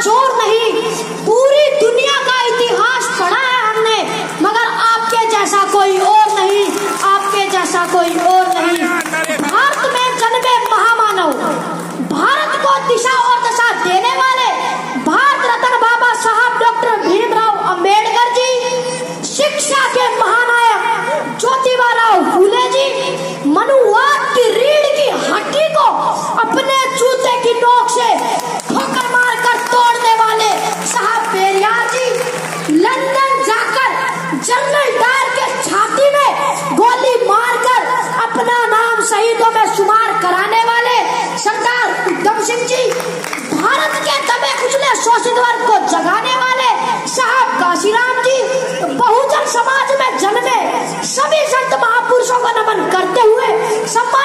चोर नहीं, पूरी दुनिया का इतिहास पढ़ा है हमने, मगर आपके जैसा कोई और नहीं, आपके जैसा कोई और नहीं। भारत में जन्मे महामानव, भारत को दिशा और दशा देने वाले भारत रत्न बाबा साहब डॉक्टर भीमराव अंबेडकर जी, शिक्षा के महानायक ज्योतिबाराव फूले जी, मनुवाद की रीढ़ की हड्डी को अपने जूते की नोक से ठोकर मारकर तोड़ने वाले साहब पेरियार जी, लंदन जाकर जनरल डायर के छाती में गोली मारकर अपना नाम शहीदों में शुमार कराने वाले सरदार उधम सिंह जी, भारत के दबे कुचले शोषित वर्ग को जगाने वाले साहब काशीराम जी, बहुजन समाज में जन्मे सभी संत महापुरुषों को नमन करते हुए सम्मान